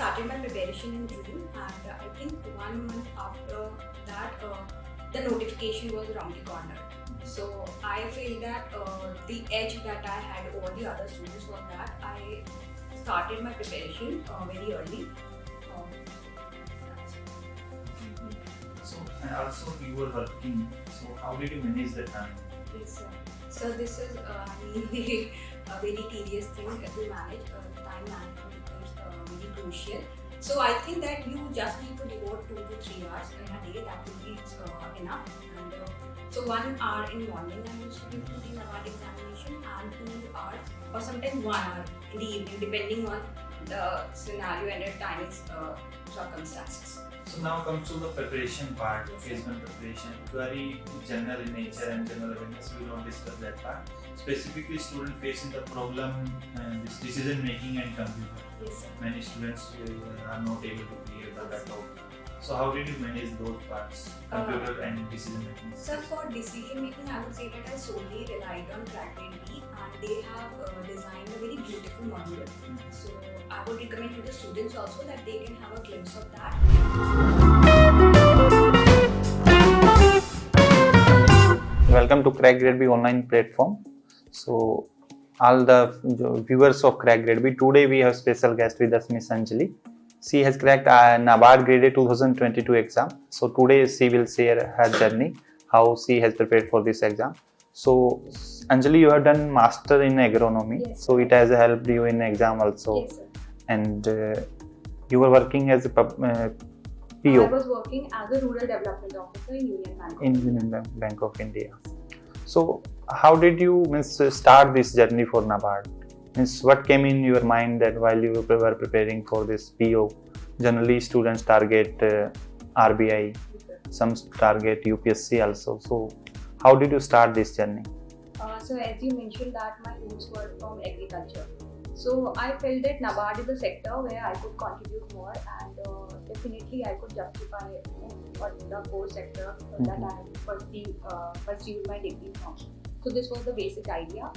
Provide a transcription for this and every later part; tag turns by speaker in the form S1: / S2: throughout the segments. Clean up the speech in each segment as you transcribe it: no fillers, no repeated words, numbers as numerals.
S1: started my preparation in June, and I think 1 month after that, the notification was around the corner. So I feel that the edge that I had over the other students was that I started my preparation very early. Um, that's it.
S2: So, and also you were working. So, how did you manage the time?
S1: Yes, sir. So this is really a very tedious thing to manage. Time management becomes very crucial. So I think that you just need to devote 2 to 3 hours in a day. That will be enough. And so 1 hour in morning I used to do the NABARD examination, and 2 hours or sometimes 1 hour in the evening, depending on the scenario and the timing circumstances.
S2: So now comes to the preparation part,
S1: Yes,
S2: phase one preparation. Very general in nature and general awareness. We don't discuss that part. Specifically, student facing the problem this decision making and computer.
S1: Yes, sir.
S2: Many students are not able to clear the cutoff. So how did you manage those parts, computer and decision making?
S1: So for decision making, I would say that I solely relied on Cracked B, and they have designed a very beautiful module. So I would recommend to the students also that they can have a glimpse of that.
S3: Welcome to Crack Grade B online platform. So, all the viewers of Crack Grade B, today we have special guest with us, Miss Anjali. She has cracked NABARD Grade A 2022 exam. So, today she will share her journey, how she has prepared for this exam. So, Anjali, you have done Master in Agronomy.
S1: Yes.
S3: So, it has helped you in exam also.
S1: Yes, sir.
S3: And you were working as a
S1: I
S3: PO
S1: was working as a rural development officer in Union Bank.
S3: in Union Bank of India. So, how did you start this journey for NABARD? What came in your mind that while you were preparing for this PO? Generally, students target RBI, some target UPSC also. So, how did you start this journey?
S1: So as you mentioned that my roots were from agriculture. So I felt that NABARD is a sector where I could contribute more, and definitely I could justify what the core sector that I had pursued my degree from. So this was the basic idea,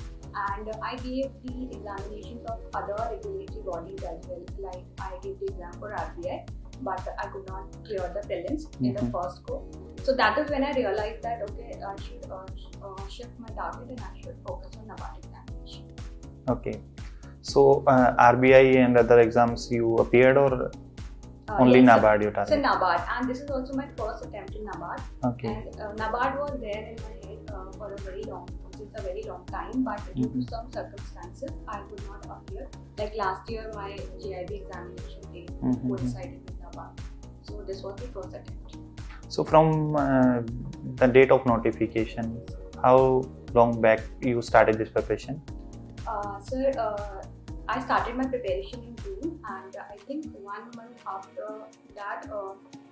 S1: and I gave the examinations of other regulatory bodies as well. Like I gave the exam for RBI, but I could not clear the prelims in the first go. So that is when I realized that okay, I should shift my target and I should focus on NABARD examination.
S3: Okay. So, RBI and other exams you appeared, or only
S1: Yes,
S3: NABARD you
S1: So
S3: targeted?
S1: NABARD, and this is also my first attempt in NABARD.
S3: Okay.
S1: And NABARD was there in my head for a very long time, but due to some circumstances, I could not appear. Like last year, my GIB examination date coincided with NABARD. So this was the first attempt.
S3: So, from the date of notification, how long back you started this preparation?
S1: Sir, I started my preparation in June, and I think 1 month after that,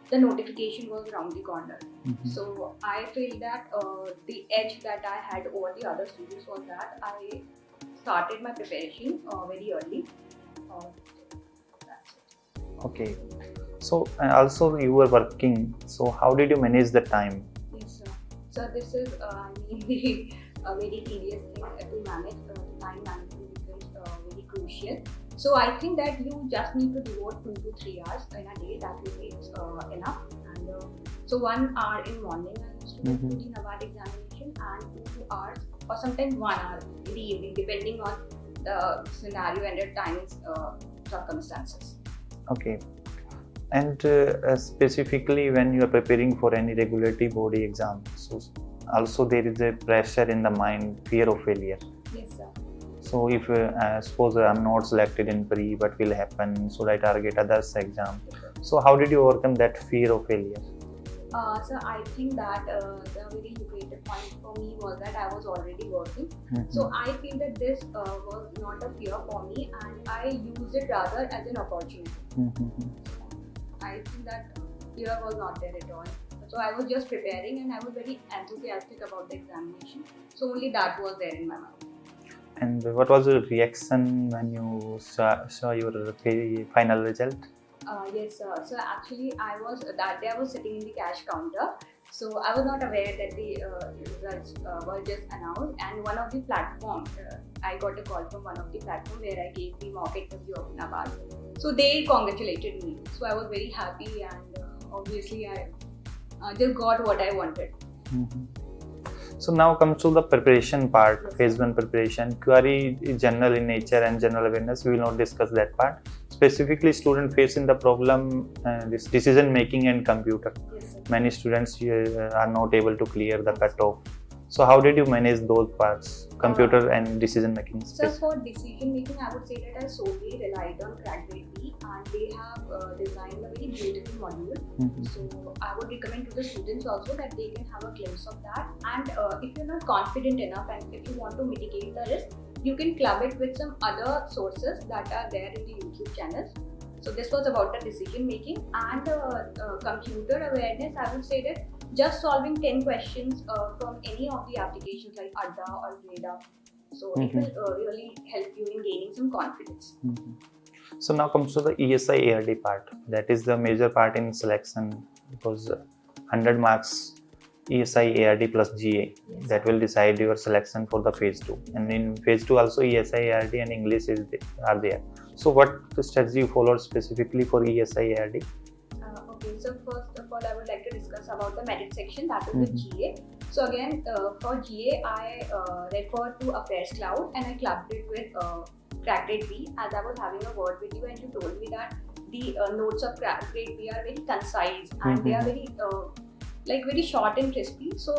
S1: the notification was around the corner. So I feel that the edge that I had over the other students was that I started my preparation very early. That's it.
S3: Okay. So, also you were working. So, how did you manage the time?
S1: Yes, sir. So this is really a very tedious thing to manage. Time management becomes very crucial. So I think that you just need to devote 2 to 3 hours in a day. That will be enough. And so 1 hour in morning I used to do the NABARD examination, and 2 hours or sometimes 1 hour in the evening, depending on the scenario and the timing circumstances.
S3: Okay. And specifically when you are preparing for any regulatory body exam, so also there is a pressure in the mind, fear of failure.
S1: Yes, sir.
S3: So if suppose I'm not selected in pre, what will happen? Should I target others exam? So how did you overcome that fear of failure?
S1: So I think that the very lucrative point for me was that I was already working. So I feel that this was not a fear for me, and I used it rather as an opportunity. I think that fear was not there at all. So I was just preparing, and I was very enthusiastic about the examination. So only that was there in my mind.
S3: And what was your reaction when you saw your final result?
S1: Yes, sir. So actually, that day I was sitting in the cash counter. So I was not aware that the results were just announced. And one of the platforms, I got a call from one of the platform where I gave the mock interview of NABARD. So they congratulated me. So I was very happy, and obviously I just got what I wanted.
S3: Mhm. So now comes to the preparation part,
S1: Yes.
S3: phase 1 preparation. Query is general in nature and general awareness. We will not discuss that part. Specifically, student facing the problem, this decision making and computer.
S1: Yes, sir.
S3: Many students are not able to clear the cutoff. So how did you manage those parts, computer and decision making?
S1: So for decision making, I would say that I solely relied on CrackGrade B, and they have designed a very beautiful module.
S3: Mhm.
S1: So I would recommend to the students also that they can have a glimpse of that. And if you're not confident enough, and if you want to mitigate the risk, you can club it with some other sources that are there in the YouTube channels. So this was about the decision making and computer awareness. I would say that just solving 10 questions from any of the applications like Adda or Greda. So it will really help you in gaining some confidence.
S3: Mhm. So now comes to the ESI ARD part. That is the major part in selection because 100 marks ESI ARD plus GA.
S1: Yes.
S3: That will decide your selection for the phase 2. And in phase 2 also ESI ARD and English are there. So what strategy you followed specifically for ESI ARD?
S1: Okay, so first of all, I would like to discuss about the merit section, that is the GA. So again, for GA, I referred to Affairs Cloud and I clubbed it with CrackGrade B, as I was having a word with you and you told me that the notes of CrackGrade B are very concise and they are very short and crispy. So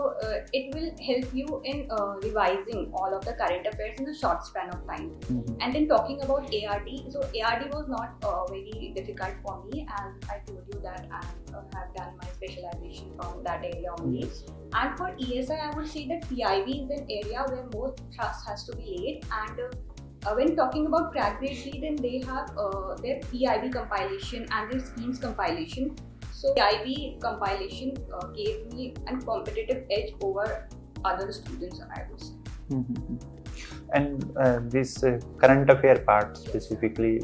S1: it will help you in revising all of the current affairs in a short span of time. And then talking about ARD, so ARD was not very difficult for me, as I told you that I have done my specialization from that area only. And for ESI, I would say that PIV is an area where more trust has to be laid. And when talking about CrackGrade B, then they have their PIV compilation and their schemes compilation. So PIV compilation gave me a competitive edge over other students, I would say.
S3: And this current affair part, specifically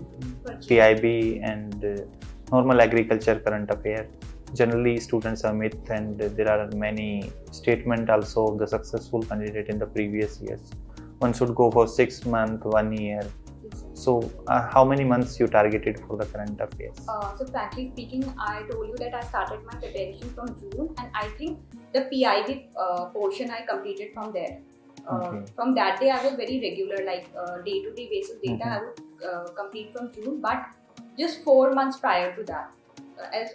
S3: PIB and normal agriculture current affair, generally students are myth, and there are many statements also of the successful candidate in the previous years. One should go for 6 months, 1 year. So how many months you targeted for the current affairs?
S1: So frankly speaking, I told you that I started my preparation from June, and I think the PIV portion I completed from there. From that day, I was very regular, like day-to-day basis data I would complete from June, but just 4 months prior to that. As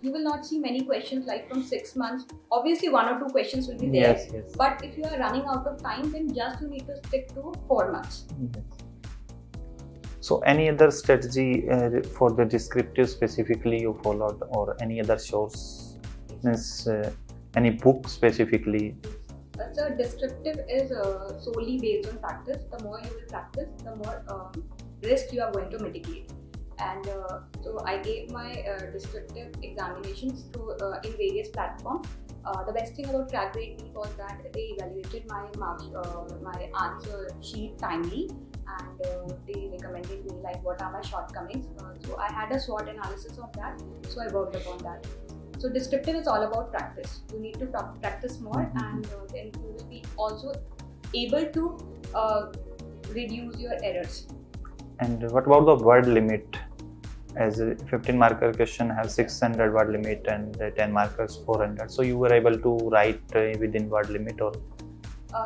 S1: you will not see many questions like from 6 months. Obviously, 1 or 2 questions will be there.
S3: Yes.
S1: But if you are running out of time, then just you need to stick to 4 months.
S3: Yes. So any other strategy for the descriptive specifically you followed, or any other source? Means any book specifically?
S1: So descriptive is solely based on practice. The more you will practice, the more risk you are going to mitigate. And so I gave my descriptive examinations in various platforms. The best thing about CrackGrade B was that they evaluated my marks, my answer sheet timely, and they recommended me like what are my shortcomings. So I had a SWOT analysis of that, so I worked upon that. So descriptive is all about practice. You need to practice more, and then you will be also able to reduce your errors.
S3: And what about the word limit? As a 15 marker question have 600 word limit and 10 markers 400. So you were able to write within word limit, or?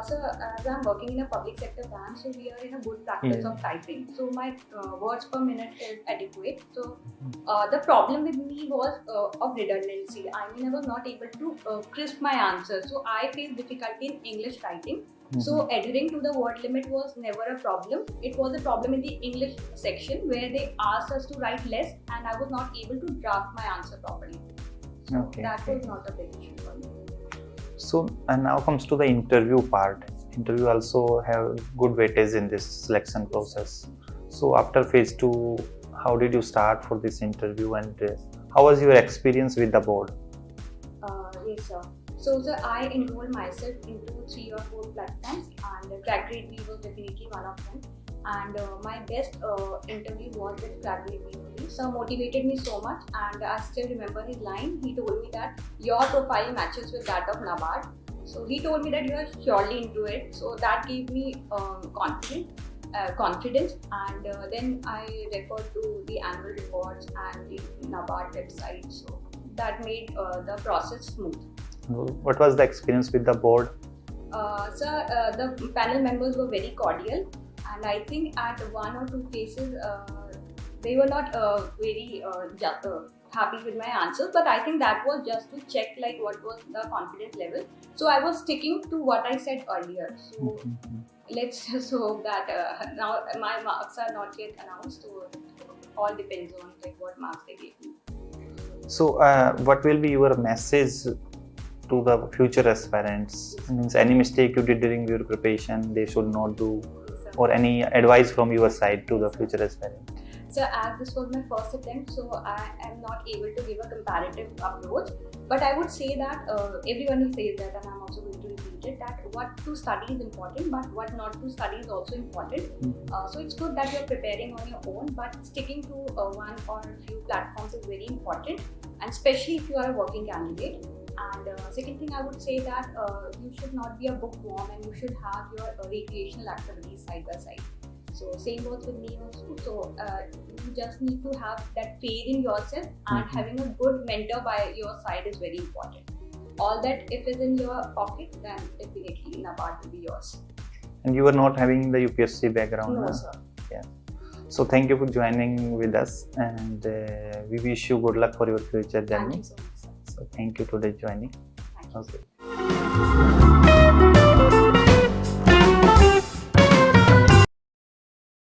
S1: So as I'm working in a public sector bank, so we are in a good practice of typing. So my words per minute is adequate. So the problem with me was of redundancy. I mean, I was not able to crisp my answers. So I faced difficulty in English writing. So adhering to the word limit was never a problem. It was a problem in the English section where they asked us to write less, and I was not able to draft my answer properly. So that was not a big issue for me.
S3: So and now comes to the interview part. Interview also have good weightage in this selection process. So after phase 2, how did you start for this interview, and how was your experience with the board?
S1: Yes, sir. So I enrolled myself into 3 or 4 platforms, and CrackGrade B was definitely one of them. And my best interview was with CrackGrade B only. Sir motivated me so much, and I still remember his line. He told me that your profile matches with that of NABARD. So he told me that you are surely into it. So that gave me confidence. confidence, and then I referred to the annual reports and the NABARD website, so that made the process smooth.
S3: What was the experience with the board?
S1: The panel members were very cordial, and I think at one or two cases they were not very happy with my answers, but I think that was just to check like what was the confidence level. So I was sticking to what I said earlier. So let's just hope that now my marks are not yet announced, so all depends on like what marks they gave me.
S3: So what will be your message to the future aspirants? Means any mistake you did during your preparation they should not do, or any advice from your side to the future aspirant?
S1: So as this was my first attempt, so I am not able to give a comparative approach, but I would say that everyone says that, and I'm also going to repeat it, that what to study is important, but what not to study is also important. So it's good that you're preparing on your own, but sticking to one or a few platforms is very important, and especially if you are a working candidate. And second thing I would say that you should not be a bookworm, and you should have your recreational activities side by side. So same goes with me also. So you just need to have that faith in yourself, and having a good mentor by your side is very important. All that if is in your pocket, then definitely NABARD will be yours.
S3: And you were not having the UPSC background?
S1: No,
S3: huh?
S1: sir.
S3: Yeah. So thank you for joining with us, and we wish you good luck for your future journey.
S1: Thank you so much, sir.
S3: So thank you today joining.
S1: Thank you.
S3: Okay.